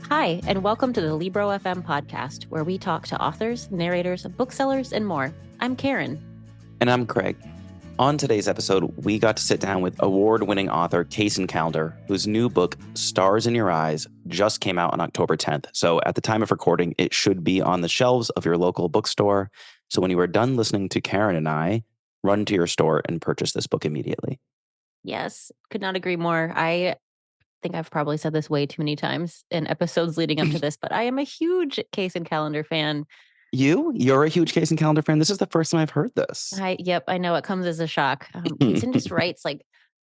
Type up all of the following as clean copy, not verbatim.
Hi, and welcome to the Libro.fm podcast, where we talk to authors, narrators, booksellers, and more. I'm Karen. And I'm Craig. On today's episode, we got to sit down with award-winning author Kacen Callender, whose new book, Stars in Your Eyes, just came out on October 10th. So at the time of recording, it should be on the shelves of your local bookstore. So when you are done listening to Karen and I, run to your store and purchase this book immediately. Yes, could not agree more. I think I've probably said this way too many times in episodes leading up to this, but I am a huge Kacen Callender fan. You're a huge Kacen Callender fan? This is the first time I've heard this. Yep, I know it comes as a shock. Kacen just writes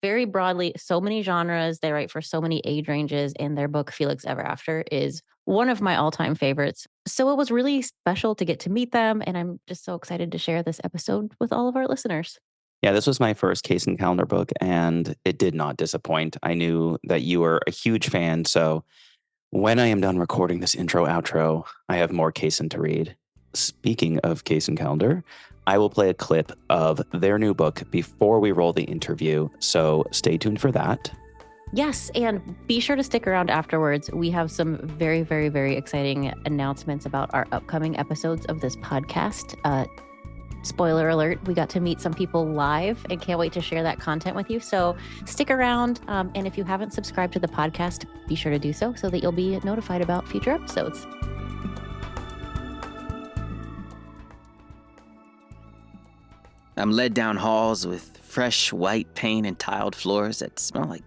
very broadly, so many genres. They write for so many age ranges, and their book, Felix Ever After, is one of my all-time favorites. So it was really special to get to meet them, and I'm just so excited to share this episode with all of our listeners. Yeah, this was my first Kacen Callender book, and it did not disappoint. I knew that you were a huge fan, so when I am done recording this intro-outro, I have more Kacen to read. Speaking of Kacen Callender, I will play a clip of their new book before we roll the interview, so stay tuned for that. Yes, and be sure to stick around afterwards. We have some very, very, very exciting announcements about our upcoming episodes of this podcast. Spoiler alert, we got to meet some people live and can't wait to share that content with you. So stick around. And if you haven't subscribed to the podcast, be sure to do so that you'll be notified about future episodes. I'm led down halls with fresh white paint and tiled floors that smell like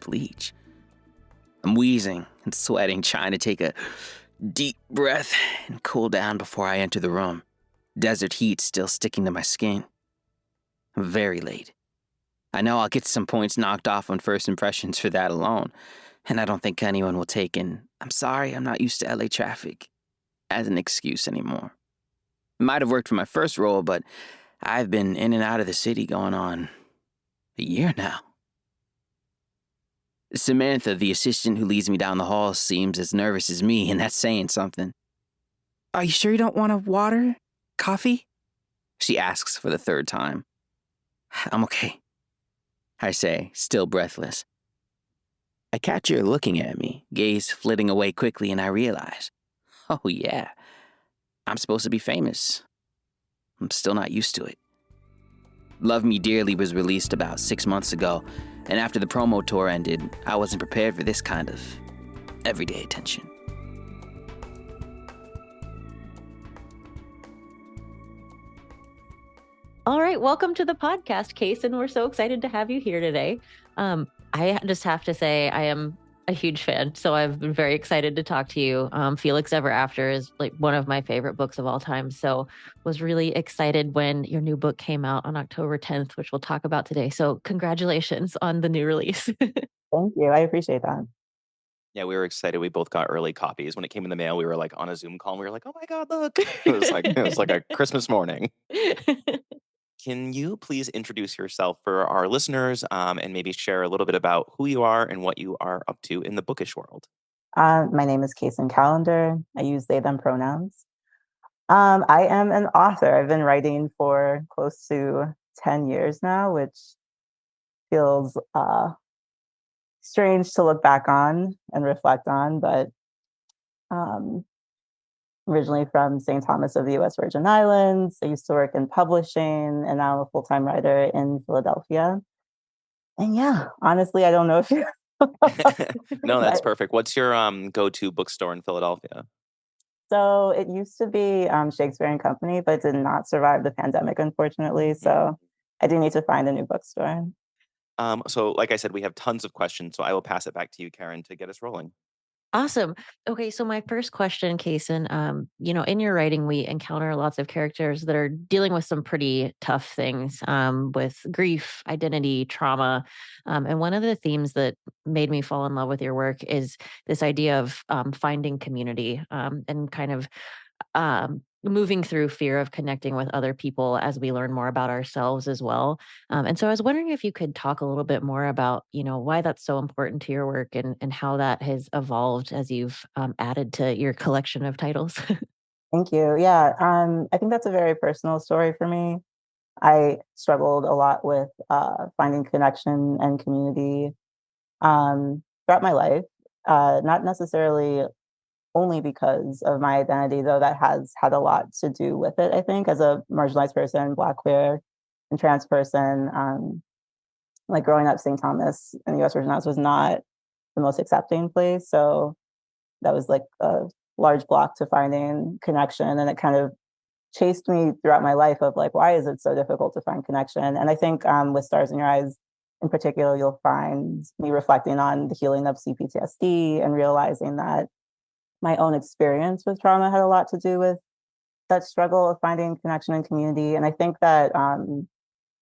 bleach. I'm wheezing and sweating, trying to take a deep breath and cool down before I enter the room. Desert heat still sticking to my skin. I'm very late. I know I'll get some points knocked off on first impressions for that alone, and I don't think anyone will take an "I'm sorry, I'm not used to LA traffic" as an excuse anymore. It might have worked for my first role, but I've been in and out of the city going on a year now. Samantha, the assistant who leads me down the hall, seems as nervous as me, and that's saying something. "Are you sure you don't want a water? Coffee?" she asks for the third time. "I'm okay," I say, still breathless. I catch her looking at me, gaze flitting away quickly, and I realize, oh yeah, I'm supposed to be famous. I'm still not used to it. Love Me Dearly was released about 6 months ago, and after the promo tour ended, I wasn't prepared for this kind of everyday attention. All right, welcome to the podcast, Kacen. We're so excited to have you here today. I just have to say I am a huge fan, so I've been very excited to talk to you. Felix Ever After is one of my favorite books of all time, so was really excited when your new book came out on October 10th, which we'll talk about today. So congratulations on the new release. Thank you. I appreciate that. Yeah, we were excited. We both got early copies. When it came in the mail, we were on a Zoom call, and we were like, oh my God, look. It was like a Christmas morning. Can you please introduce yourself for our listeners and maybe share a little bit about who you are and what you are up to in the bookish world? My name is Kacen Callender. I use they, them pronouns. I am an author. I've been writing for close to 10 years now, which feels strange to look back on and reflect on, but originally from Saint Thomas of the U.S. Virgin Islands. I used to work in publishing, and now I'm a full-time writer in Philadelphia. And yeah, honestly, I don't know if you... No, that's perfect. What's your go-to bookstore in Philadelphia? So it used to be Shakespeare and Company, but it did not survive the pandemic, unfortunately. So I do need to find a new bookstore. So like I said, we have tons of questions, so I will pass it back to you, Karen, to get us rolling. Awesome. Okay, so my first question, Kacen, in your writing, we encounter lots of characters that are dealing with some pretty tough things, with grief, identity, trauma. And one of the themes that made me fall in love with your work is this idea of finding community and kind of moving through fear of connecting with other people as we learn more about ourselves as well. And so I was wondering if you could talk a little bit more about, why that's so important to your work and how that has evolved as you've added to your collection of titles. Thank you. Yeah, I think that's a very personal story for me. I struggled a lot with finding connection and community throughout my life, not necessarily only because of my identity, though that has had a lot to do with it, I think, as a marginalized person, Black, queer, and trans person. Like growing up, St. Thomas in the US Virgin Islands was not the most accepting place. So that was like a large block to finding connection. And it kind of chased me throughout my life of like, why is it so difficult to find connection? And I think with Stars in Your Eyes in particular, you'll find me reflecting on the healing of CPTSD and realizing that my own experience with trauma had a lot to do with that struggle of finding connection and community. And I think that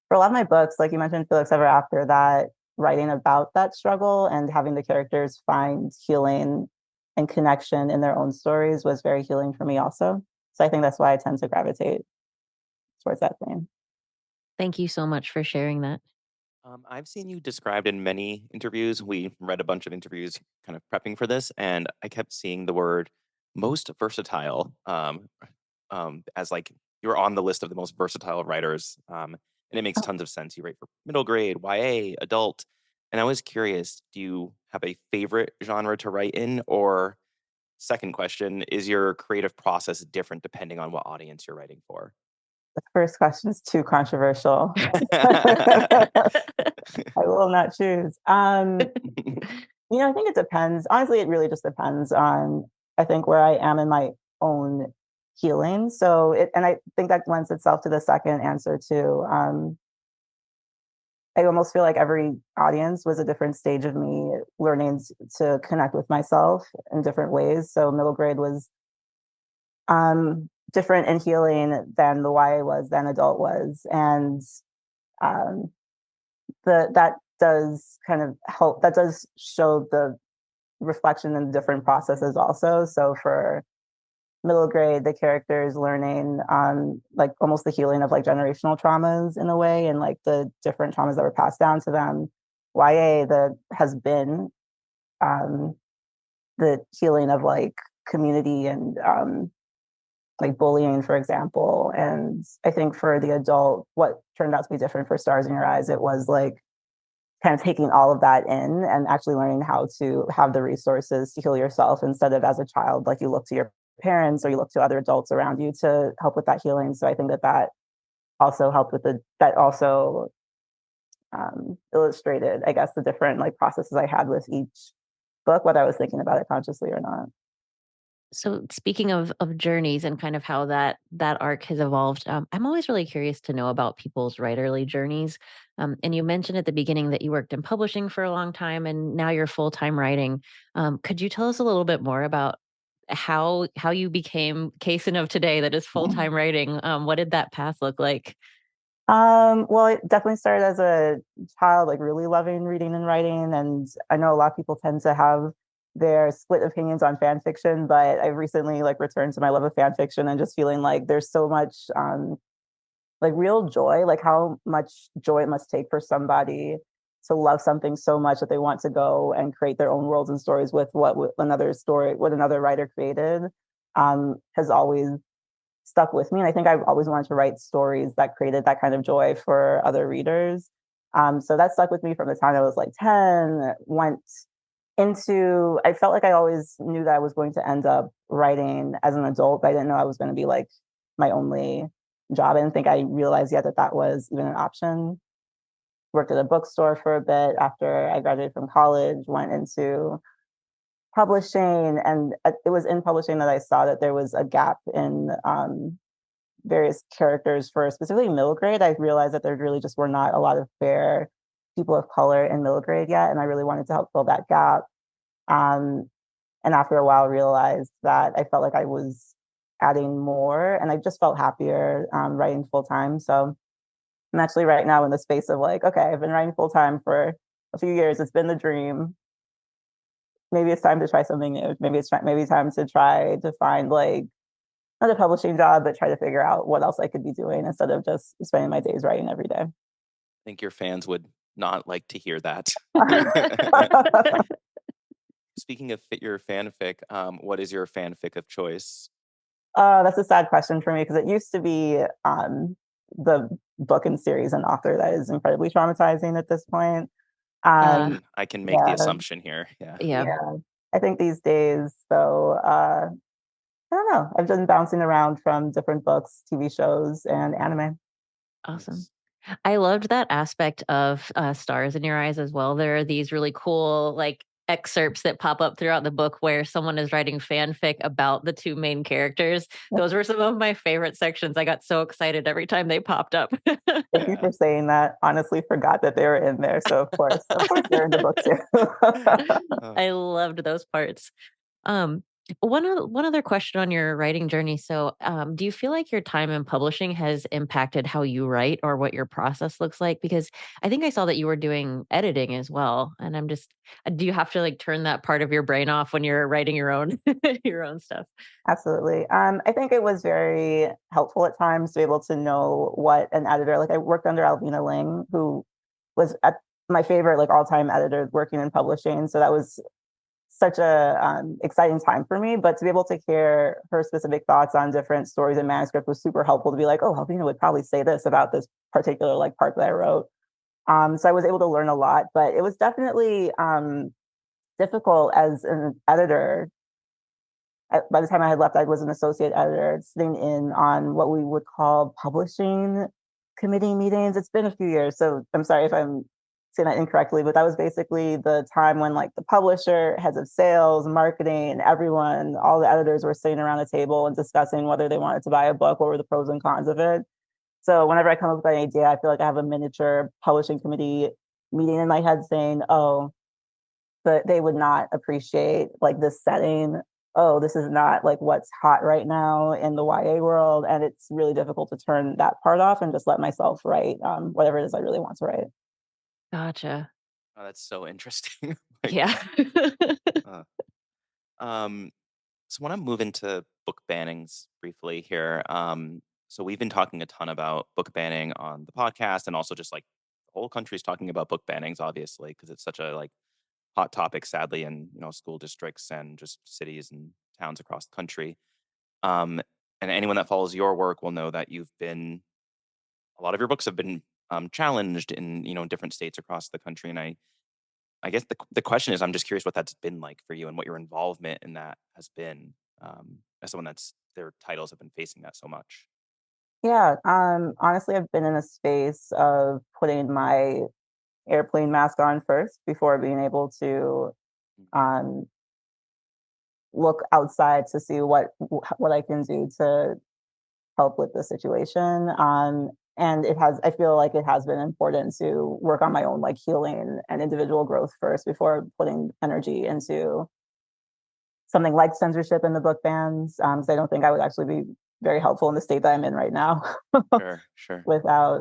for a lot of my books, like you mentioned, Felix Ever After, that writing about that struggle and having the characters find healing and connection in their own stories was very healing for me also. So I think that's why I tend to gravitate towards that theme. Thank you so much for sharing that. I've seen you described in many interviews. We read a bunch of interviews kind of prepping for this, and I kept seeing the word most versatile as like you're on the list of the most versatile writers. And it makes tons of sense. You write for middle grade, YA, adult. And I was curious, do you have a favorite genre to write in? Or second question, is your creative process different depending on what audience you're writing for? The first question is too controversial. I will not choose. I think it depends. Honestly, it really just depends on, I think, where I am in my own healing. And I think that lends itself to the second answer too. I almost feel like every audience was a different stage of me learning to connect with myself in different ways. So middle grade was different in healing than the YA was, than adult was. And um, that does kind of help, that does show the reflection in different processes also. So for middle grade, the characters learning like almost the healing of like generational traumas in a way, and like the different traumas that were passed down to them. YA has been the healing of like community and like bullying, for example. And I think for the adult, what turned out to be different for Stars in Your Eyes, it was like kind of taking all of that in and actually learning how to have the resources to heal yourself, instead of as a child, like you look to your parents or you look to other adults around you to help with that healing. So I think that also helped with that also illustrated, I guess, the different like processes I had with each book, whether I was thinking about it consciously or not. So speaking of journeys and kind of how that arc has evolved, I'm always really curious to know about people's writerly journeys. And you mentioned at the beginning that you worked in publishing for a long time, and now you're full time writing. Could you tell us a little bit more about how you became Kacen of today, that is full time writing? What did that path look like? Well, it definitely started as a child, like really loving reading and writing. And I know a lot of people tend to have their split opinions on fan fiction, but I've recently like returned to my love of fan fiction and just feeling like there's so much like real joy, like how much joy it must take for somebody to love something so much that they want to go and create their own worlds and stories with what another writer created, has always stuck with me. And I think I've always wanted to write stories that created that kind of joy for other readers. So that stuck with me from the time I was like 10, I felt like I always knew that I was going to end up writing as an adult, but I didn't know I was going to be like my only job. I didn't think I realized yet that was even an option. Worked at a bookstore for a bit after I graduated from college, went into publishing, and it was in publishing that I saw that there was a gap in various characters for specifically middle grade. I realized that there really just were not a lot of fair people of color in middle grade yet, and I really wanted to help fill that gap. And after a while, realized that I felt like I was adding more, and I just felt happier writing full time. So I'm actually right now in the space of like, okay, I've been writing full time for a few years. It's been the dream. Maybe it's time to try something new. Maybe time to try to find like not a publishing job, but try to figure out what else I could be doing instead of just spending my days writing every day. I think your fans would not like to hear that. Speaking of fit your fanfic, what is your fanfic of choice? That's a sad question for me because it used to be the book and series and author that is incredibly traumatizing at this point. I can make the Yeah, assumption here. Yeah. Yeah. yeah. I think these days, though, I don't know. I've been bouncing around from different books, TV shows, and anime. Awesome. Nice. I loved that aspect of, Stars in Your Eyes as well. There are these really cool, like, excerpts that pop up throughout the book where someone is writing fanfic about the 2 main characters. Those were some of my favorite sections. I got so excited every time they popped up. Thank you Yeah. for saying that. Honestly, forgot that they were in there. So of course, they're in the book too. Uh, I loved those parts. Um, one other question on your writing journey. So, do you feel like your time in publishing has impacted how you write or what your process looks like? Because I think I saw that you were doing editing as well, and I'm just, do you have to like turn that part of your brain off when you're writing your own your own stuff? Absolutely. I think it was very helpful at times to be able to know what an editor, like I worked under Alvina Ling, who was at my favorite, like all-time editor working in publishing. So that was such a exciting time for me. But to be able to hear her specific thoughts on different stories and manuscript was super helpful to be like, oh, Alvina would probably say this about this particular like part that I wrote. So I was able to learn a lot, but it was definitely difficult as an editor. By the time I had left, I was an associate editor, sitting in on what we would call publishing committee meetings. It's been a few years, so I'm sorry if I'm saying that incorrectly, but that was basically the time when like the publisher, heads of sales, marketing, everyone, all the editors were sitting around a table and discussing whether they wanted to buy a book, what were the pros and cons of it. So whenever I come up with an idea, I feel like I have a miniature publishing committee meeting in my head saying, oh, but they would not appreciate like this setting. Oh, this is not like what's hot right now in the YA world. And it's really difficult to turn that part off and just let myself write whatever it is I really want to write. Gotcha. oh, that's so interesting. Like, Yeah. uh, um, so I want to move into book bannings briefly here. So we've been talking a ton about book banning on the podcast, and also just like the whole country's talking about book bannings, obviously, because it's such a like hot topic, sadly, in school districts and just cities and towns across the country. Um, and anyone that follows your work will know that a lot of your books have been challenged in different states across the country. And I guess the question is, I'm just curious what that's been like for you and what your involvement in that has been, as someone that's their titles have been facing that so much. Yeah. Honestly, I've been in a space of putting my airplane mask on first before being able to Mhm. um, look outside to see what I can do to help with the situation. And I feel like it has been important to work on my own like healing and individual growth first before putting energy into something like censorship in the book bans. So I don't think I would actually be very helpful in the state that I'm in right now Sure, sure. without,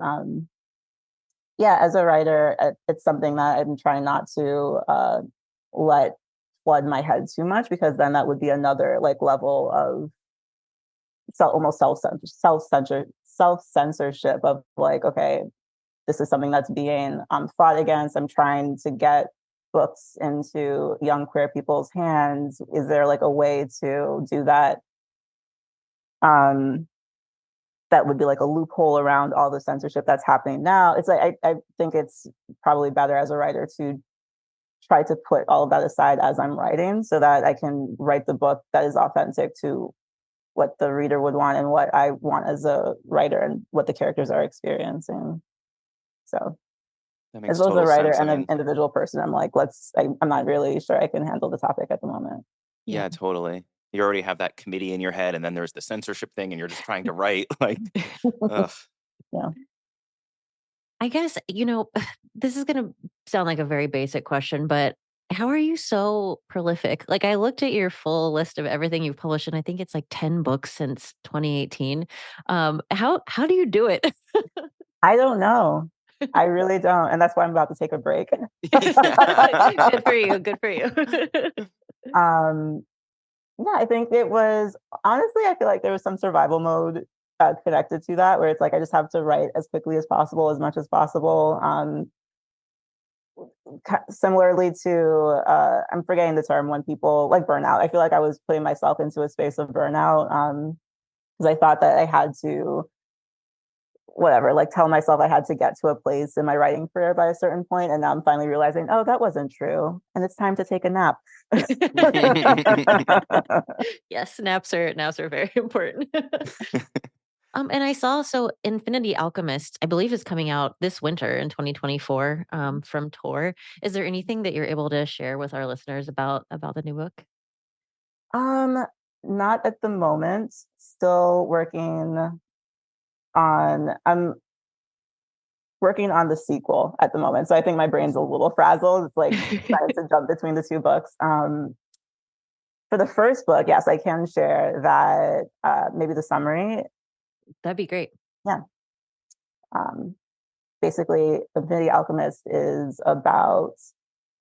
yeah, as a writer, it's something that I'm trying not to let flood my head too much because then that would be another like level of almost self censorship of like, okay, this is something that's being fought against. I'm trying to get books into young queer people's hands. Is there like a way to do that? Um, that would be like a loophole around all the censorship that's happening now. It's like I think it's probably better as a writer to try to put all of that aside as I'm writing so that I can write the book that is authentic to what the reader would want and what I want as a writer and what the characters are experiencing. So That as makes well as a total writer sense. I and an mean, individual person, I'm not really sure I can handle the topic at the moment. Yeah. yeah, totally. You already have that committee in your head, and then there's the censorship thing, and you're just trying to write. Like, ugh. Yeah. I guess, this is going to sound like a very basic question, but how are you so prolific? Like, I looked at your full list of everything you've published, and I think it's like 10 books since 2018. How do you do it? I don't know. I really don't. And that's why I'm about to take a break. Good for you. Good for you. um, yeah, I think it was honestly, I feel like there was some survival mode connected to that where it's like I just have to write as quickly as possible, as much as possible. Similarly to I'm forgetting the term when people like burnout. I feel like I was putting myself into a space of burnout because I thought that I had to whatever, like tell myself I had to get to a place in my writing career by a certain point, and now I'm finally realizing, oh, that wasn't true, and it's time to take a nap. Yes, naps are very important. And I saw so Infinity Alchemist, I believe, is coming out this winter in 2024 from Tor. Is there anything that you're able to share with our listeners about the new book? Um, Not at the moment. Still working on. I'm working on the sequel at the moment, so I think my brain's a little frazzled. It's like trying to jump between the two books. For the first book, yes, I can share that. Maybe the summary. That'd be great. Yeah. Um, Basically, Infinity Alchemist is about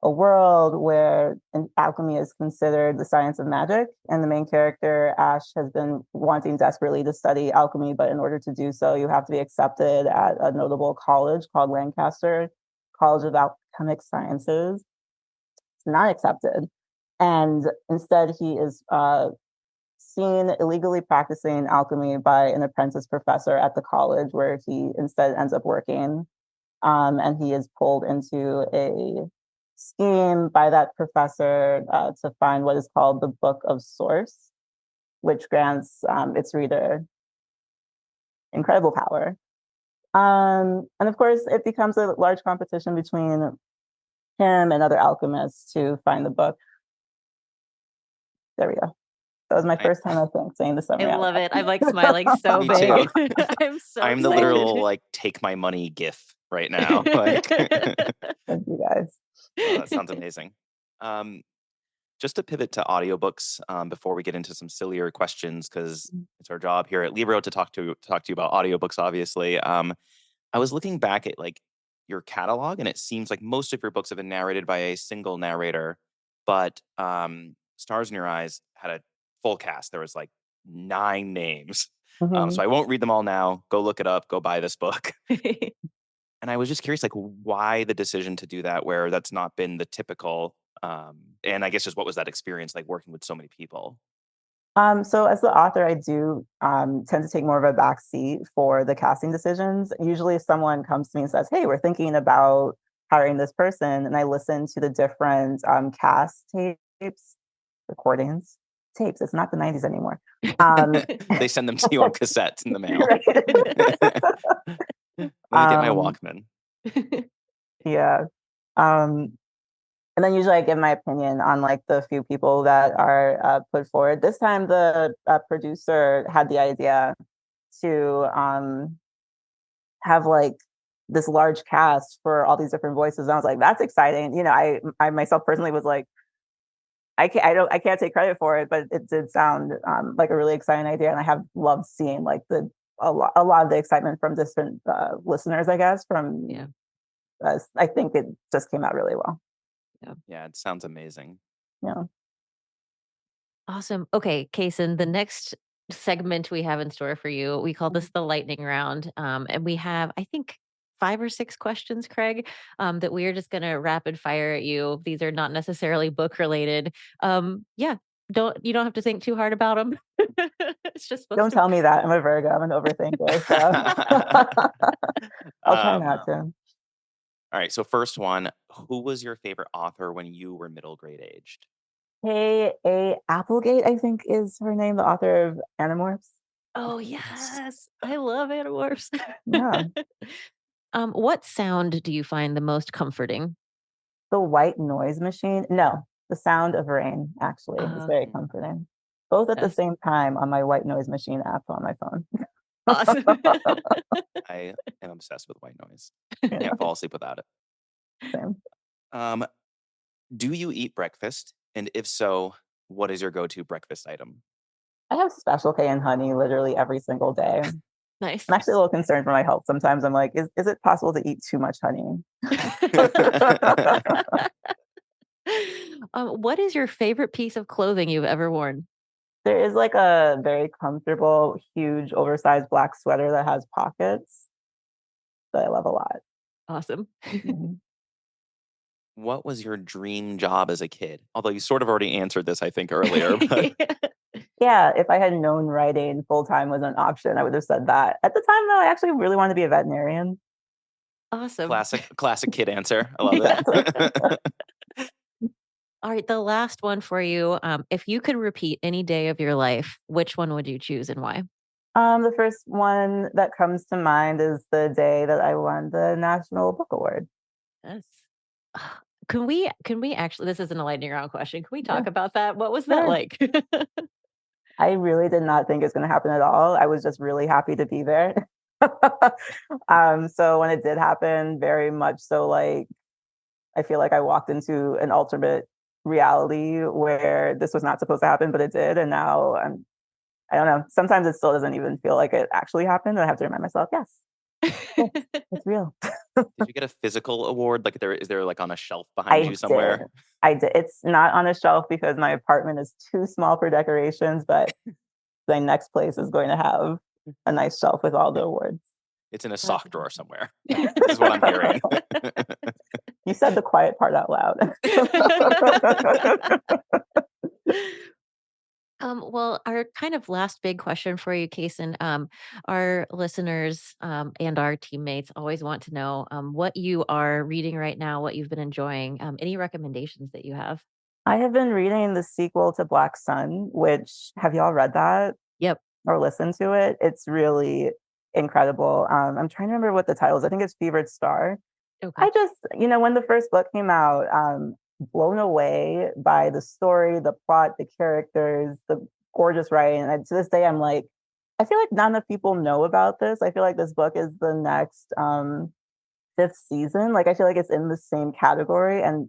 a world where alchemy is considered the science of magic. And the main character, Ash, has been wanting desperately to study alchemy, but in order to do so, you have to be accepted at a notable college called Lancaster College of Alchemic Sciences. It's not accepted. And instead, he is seen illegally practicing alchemy by an apprentice professor at the college, where he instead ends up working. And he is pulled into a scheme by that professor to find what is called the Book of Source, which grants its reader incredible power. And of course, it becomes a large competition between him and other alchemists to find the book. There we go. That was my first time, I think, saying the I summary out love loud. it. I'm like smiling so Me big. too. I'm so I'm the excited. literal like take my money gif right now. Like, Thank you guys. oh, that sounds amazing. Um, just to pivot to audiobooks before we get into some sillier questions, because it's our job here at Libro to talk to you about audiobooks, obviously. I was looking back at like your catalog, and it seems like most of your books have been narrated by a single narrator, but Stars in Your Eyes had a full cast. There was like 9 names. Mhm. So I won't read them all now. Go look it up. Go buy this book. And I was just curious, like, why the decision to do that, where that's not been the typical. And I guess just what was that experience like working with so many people? So as the author, I do tend to take more of a back seat for the casting decisions. Usually someone comes to me and says, hey, we're thinking about hiring this person. And I listen to the different cast tapes, recordings, tapes. It's not the 90s anymore. They send them to you on cassettes in the mail. Let me get my Um, Walkman. yeah. And then usually I give my opinion on like the few people that are put forward. This time the producer had the idea to have like this large cast for all these different voices. And I was like, that's exciting. You know, I myself personally was like, I can't take credit for it, but it did sound like a really exciting idea. And I have loved seeing like a lot of the excitement from different listeners, I guess, from, Yeah. I think it just came out really well. Yeah, it sounds amazing. Yeah. Awesome. Okay, Kacen, the next segment we have in store for you, we call this the lightning round. And we have, I think, 5 or 6 questions, Craig, that we are just going to rapid fire at you. These are not necessarily book related. Yeah, you don't have to think too hard about them. It's just supposed Don't to. tell me that. I'm a Virgo. I'm an overthinker. So I'll try not to. All right. So first one, who was your favorite author when you were middle grade aged? A. Applegate, I think is her name, the author of Animorphs. Oh yes, I love Animorphs. Yeah. What sound do you find the most comforting? The white noise machine. No, the sound of rain actually is very comforting. Both at the Yes. same time on my white noise machine app on my phone. Awesome. I am obsessed with white noise. Yeah, Can't fall asleep without it. same. Um, do you eat breakfast? And if so, what is your go-to breakfast item? I have Special K and honey literally every single day. Nice. I'm actually a little concerned for my health. Sometimes I'm like, is it possible to eat too much honey? What is your favorite piece of clothing you've ever worn? There is like a very comfortable, huge, oversized black sweater that has pockets that I love a lot. Awesome. Mhm. What was your dream job as a kid? Although you sort of already answered this, I think, earlier. But Yeah, if I had known writing full time was an option, I would have said that. At the time, though, I actually really wanted to be a veterinarian. Awesome. Classic kid answer. I love Yeah. it. All right, the last one for you. If you could repeat any day of your life, which one would you choose and why? The first one that comes to mind is the day that I won the National Book Award. Yes. Can we actually, this isn't a lightning round question. Can we Yeah, talk about that? What was that sure. like? I really did not think it's going to happen at all. I was just really happy to be there. So when it did happen, very much so, like, I feel like I walked into an alternate reality where this was not supposed to happen, but it did. And now I don't know. Sometimes it still doesn't even feel like it actually happened. I have to remind myself, yes, yes, it's real. Did you get a physical award? Like, is there like on a shelf behind I you did. somewhere? I did. It's not on a shelf because my apartment is too small for decorations, but the next place is going to have a nice shelf with all the awards. It's in a That's sock drawer somewhere. Is what I'm hearing. You said the quiet part out loud. Well, our kind of last big question for you, Kason, our listeners and our teammates always want to know what you are reading right now, what you've been enjoying, any recommendations that you have. I have been reading the sequel to Black Sun, which have y'all read that Yep. or listened to it? It's really incredible. I'm trying to remember what the title is. I think it's Fevered Star. Okay. I just, when the first book came out, blown away by the story, the plot, the characters, the gorgeous writing. And to this day, I'm like, I feel like not enough people know about this. I feel like this book is the next fifth season. Like, I feel like it's in the same category, and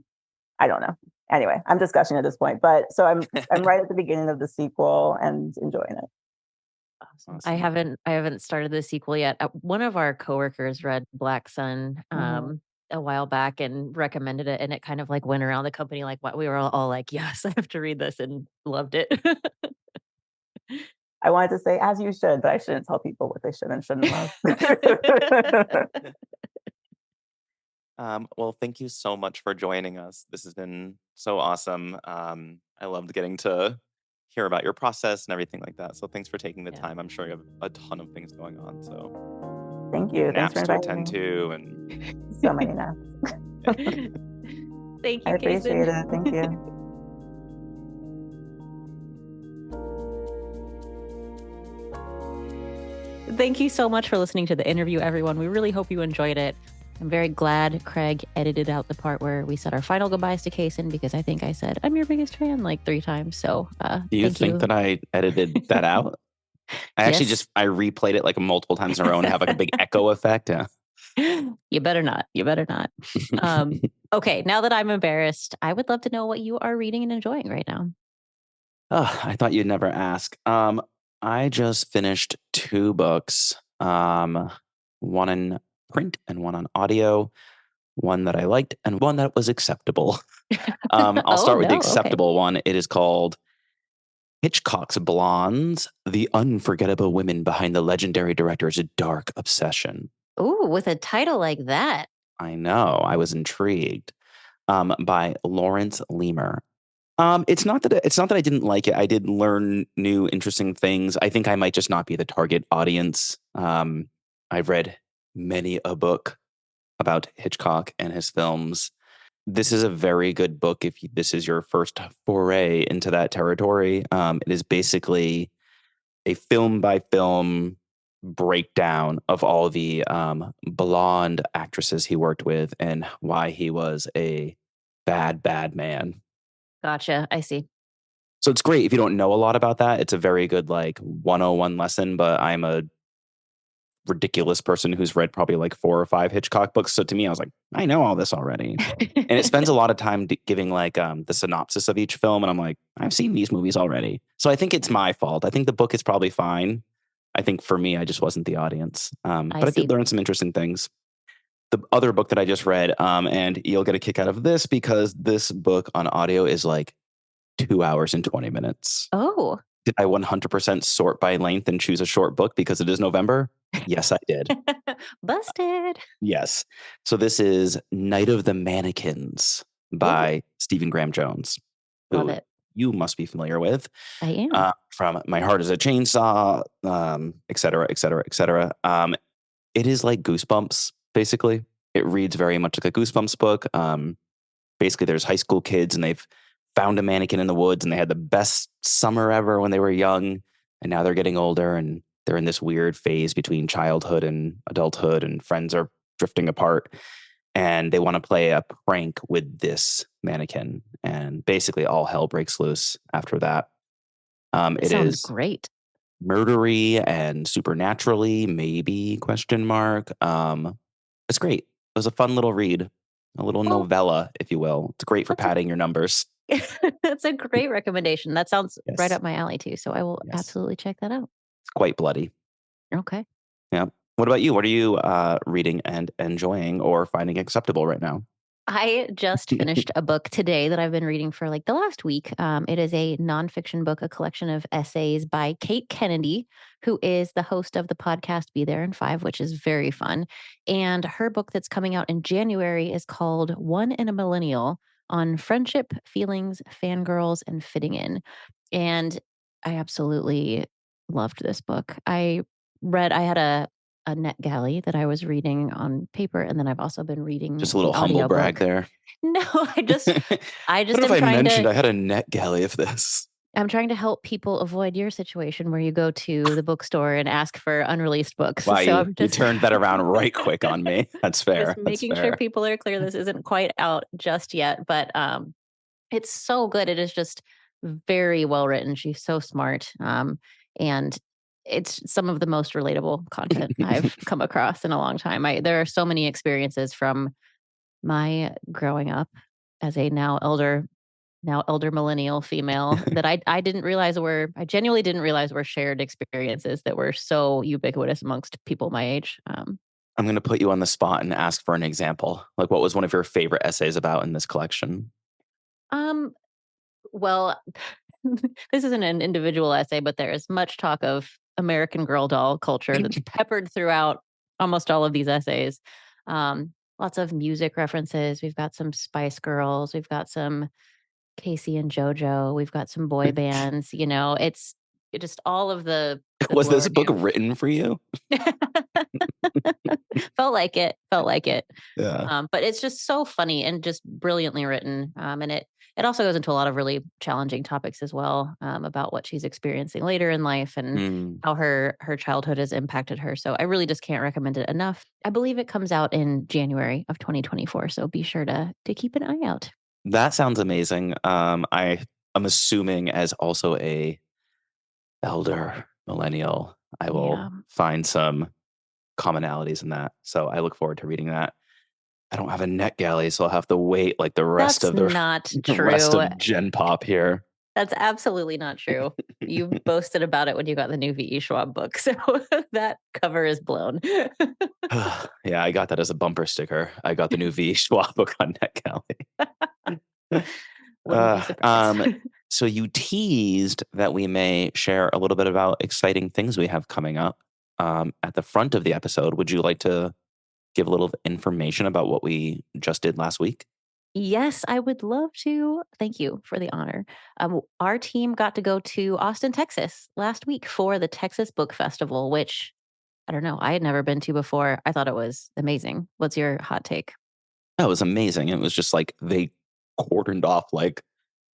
I don't know. Anyway, I'm just gushing at this point. But so I'm right at the beginning of the sequel and enjoying it. Awesome. Awesome. I haven't started the sequel yet. One of our coworkers read Black Sun Mhm. a while back and recommended it, and it kind of like went around the company like what we were all like, yes, I have to read this, and loved it. I wanted to say as you should, but I shouldn't tell people what they should and shouldn't love. Well, thank you so much for joining us. This has been so awesome. I loved getting to hear about your process and everything like that. So thanks for taking the Yeah. time. I'm sure you have a ton of things going on. So Thank you have you. Thanks for naps to inviting attend me. to and So many now. Thank I you, appreciate it. Thank Kason. you. Thank you so much for listening to the interview, everyone. We really hope you enjoyed it. I'm very glad Craig edited out the part where we said our final goodbyes to Kason, because I think I said, I'm your biggest fan like 3 times. So do you thank think you. that I edited that out? I actually Yes. I replayed it like multiple times in a row and have like a big echo effect. Yeah. You better not. You better not. Okay, now that I'm embarrassed, I would love to know what you are reading and enjoying right now. Oh, I thought you'd never ask. I just finished 2 books. One in print and one on audio. One that I liked and one that was acceptable. I'll Oh, start with the no. Okay. acceptable one. It is called Hitchcock's Blondes: The Unforgettable Women Behind the Legendary Director's Dark Obsession. Ooh, with a title like that. I know, I was intrigued. By Lawrence Lemur. It's not that I didn't like it. I did learn new interesting things. I think I might just not be the target audience. I've read many a book about Hitchcock and his films. This is a very good book if this is your first foray into that territory. It is basically a film by film breakdown of all the blonde actresses he worked with and why he was a bad man. Gotcha. I see. So it's great if you don't know a lot about that. It's a very good like 101 lesson, but I'm a ridiculous person who's read probably like 4 or 5 Hitchcock books. So to me, I was like, I know all this already. And it spends a lot of time giving like the synopsis of each film. And I'm like, I've seen these movies already. So I think it's my fault. I think the book is probably fine. I think for me, I just wasn't the audience. I But I see. did learn some interesting things. The other book that I just read, and you'll get a kick out of this because this book on audio is like 2 hours and 20 minutes. Oh. Did I 100% sort by length and choose a short book because it is November? Yes, I did. Busted. Yes. So this is Night of the Mannequins Ooh, by Stephen Graham Jones. love Who it. you must be familiar with. I am. From My Heart is a Chainsaw, et cetera, et cetera, et cetera. It is like Goosebumps, basically. It reads very much like a Goosebumps book. Basically, there's high school kids and they've found a mannequin in the woods and they had the best summer ever when they were young. And now they're getting older and they're in this weird phase between childhood and adulthood, and friends are drifting apart. And they want to play a prank with this mannequin. And basically, all hell breaks loose after that. It It sounds is great. murdery and supernaturally, maybe, question mark. It's great. It was a fun little read, a little Well, novella, if you will. It's great for that's a padding your numbers. that's a great recommendation. That sounds right Yes. up my alley too. So I will Yes. absolutely check that out. It's quite bloody. Okay. Yeah. What about you? What are you reading and enjoying or finding acceptable right now? I just finished a book today that I've been reading for like the last week. It is a nonfiction book, a collection of essays by Kate Kennedy, who is the host of the podcast Be There in Five, which is very fun. And her book that's coming out in January is called One in a Millennial on Friendship, Feelings, Fangirls, and Fitting In. And I absolutely loved this book. I had a NetGalley that I was reading on paper, and then I've also been reading Just a the little humble brag audiobook. there. No, I just What if am I trying mentioned to I had a net galley of this? I'm trying to help people avoid your situation where you go to the bookstore and ask for unreleased books. Wow, So you I'm you just turned that around right quick on me. That's just fair. That's making sure fair. people are clear this isn't quite out just yet, but it's so good. It is just very well written. She's so smart. And it's some of the most relatable content I've come across in a long time. There are so many experiences from my growing up as a now elder millennial female that I didn't realize I genuinely didn't realize were shared experiences that were so ubiquitous amongst people my age. I'm going to put you on the spot and ask for an example. Like, what was one of your favorite essays about in this collection? Um, well, this isn't an individual essay, but there is much talk of American Girl doll culture that's peppered throughout almost all of these essays. Lots of music references. We've got some Spice Girls. We've got some Casey and JoJo. We've got some boy bands. It's just all of the Was this glory book of written for you? felt like it. Felt like it. Yeah. But it's just so funny and just brilliantly written. And it also goes into a lot of really challenging topics as well, about what she's experiencing later in life and Mm. how her childhood has impacted her. So I really just can't recommend it enough. I believe it comes out in January of 2024. So be sure to keep an eye out. That sounds amazing. I am assuming as also a elder millennial, I Yeah, will find some commonalities in that. So I look forward to reading that. I don't have a net galley, so I'll have to wait like the rest that's of the not the rest true. of Gen Pop here. That's absolutely not true. You boasted about it when you got the new V.E. Schwab book. So that cover is blown. Yeah, I got that as a bumper sticker. I got the new V Schwab book on net galley. Wouldn't be surprised. So you teased that we may share a little bit about exciting things we have coming up at the front of the episode. Would you like to give a little information about what we just did last week? Yes, I would love to. Thank you for the honor. Our team got to go to Austin, Texas last week for the Texas Book Festival, which I don't know, I had never been to before. I thought it was amazing. What's your hot take? That was amazing. It was just like they cordoned off like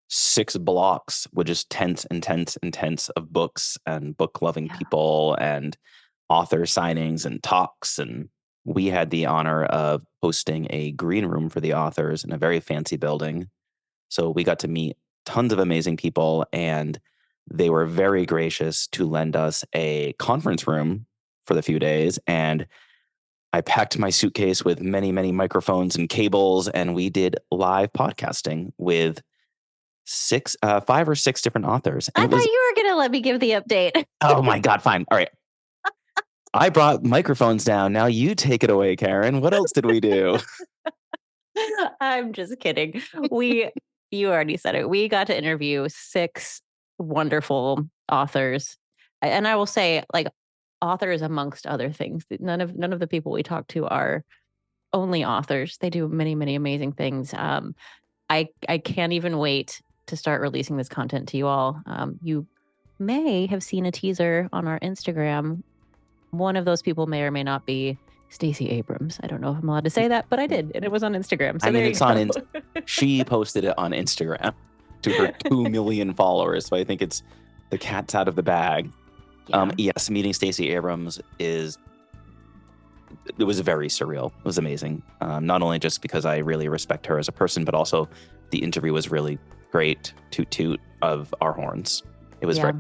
6 blocks with just tents and tents and tents of books and book loving Yeah. people and author signings and talks. And we had the honor of hosting a green room for the authors in a very fancy building. So we got to meet tons of amazing people, and they were very gracious to lend us a conference room for the few days. And I packed my suitcase with many, many microphones and cables, and we did live podcasting with 5 or 6 different authors. And I it thought was, you were going to let me give the update. oh my God, fine. All right. I brought microphones down. Now you take it away, Karen. What else did we do? I'm just kidding. You already said it. We got to interview 6 wonderful authors. And I will say, like, authors amongst other things. None of the people we talked to are only authors. They do many, many amazing things. I can't even wait to start releasing this content to you all. You may have seen a teaser on our Instagram. One of those people may or may not be Stacey Abrams. I don't know if I'm allowed to say that, but I did, and it was on Instagram. So I mean, there it's you on. go. She posted it on Instagram to her 2 million followers. So I think it's the cat's out of the bag. Yeah. Yes, meeting Stacey Abrams it was very surreal. It was amazing. Not only just because I really respect her as a person, but also the interview was really great. Toot toot of our horns. It was very.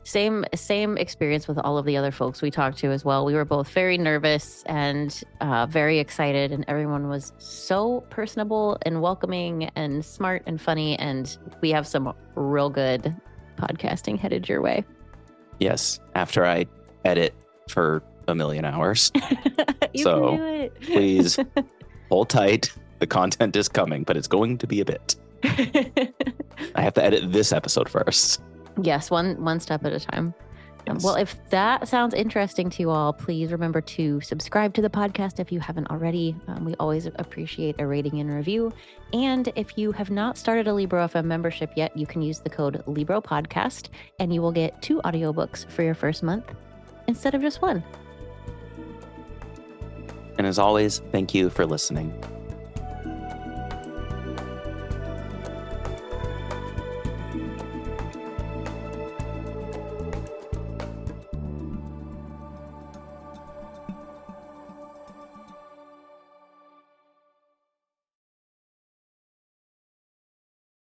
Same experience with all of the other folks we talked to as well. We were both very nervous and very excited, and everyone was so personable and welcoming and smart and funny. And we have some real good podcasting headed your way. Yes, after I edit for 1 million hours. You So can do it. please hold tight. The content is coming, but it's going to be a bit. I have to edit this episode first. Yes, one step at a time. Yes. Well, if that sounds interesting to you all, please remember to subscribe to the podcast if you haven't already. We always appreciate a rating and review. And if you have not started a Libro.fm membership yet, you can use the code LibroPodcast, and you will get 2 audiobooks for your first month instead of just 1. And as always, thank you for listening.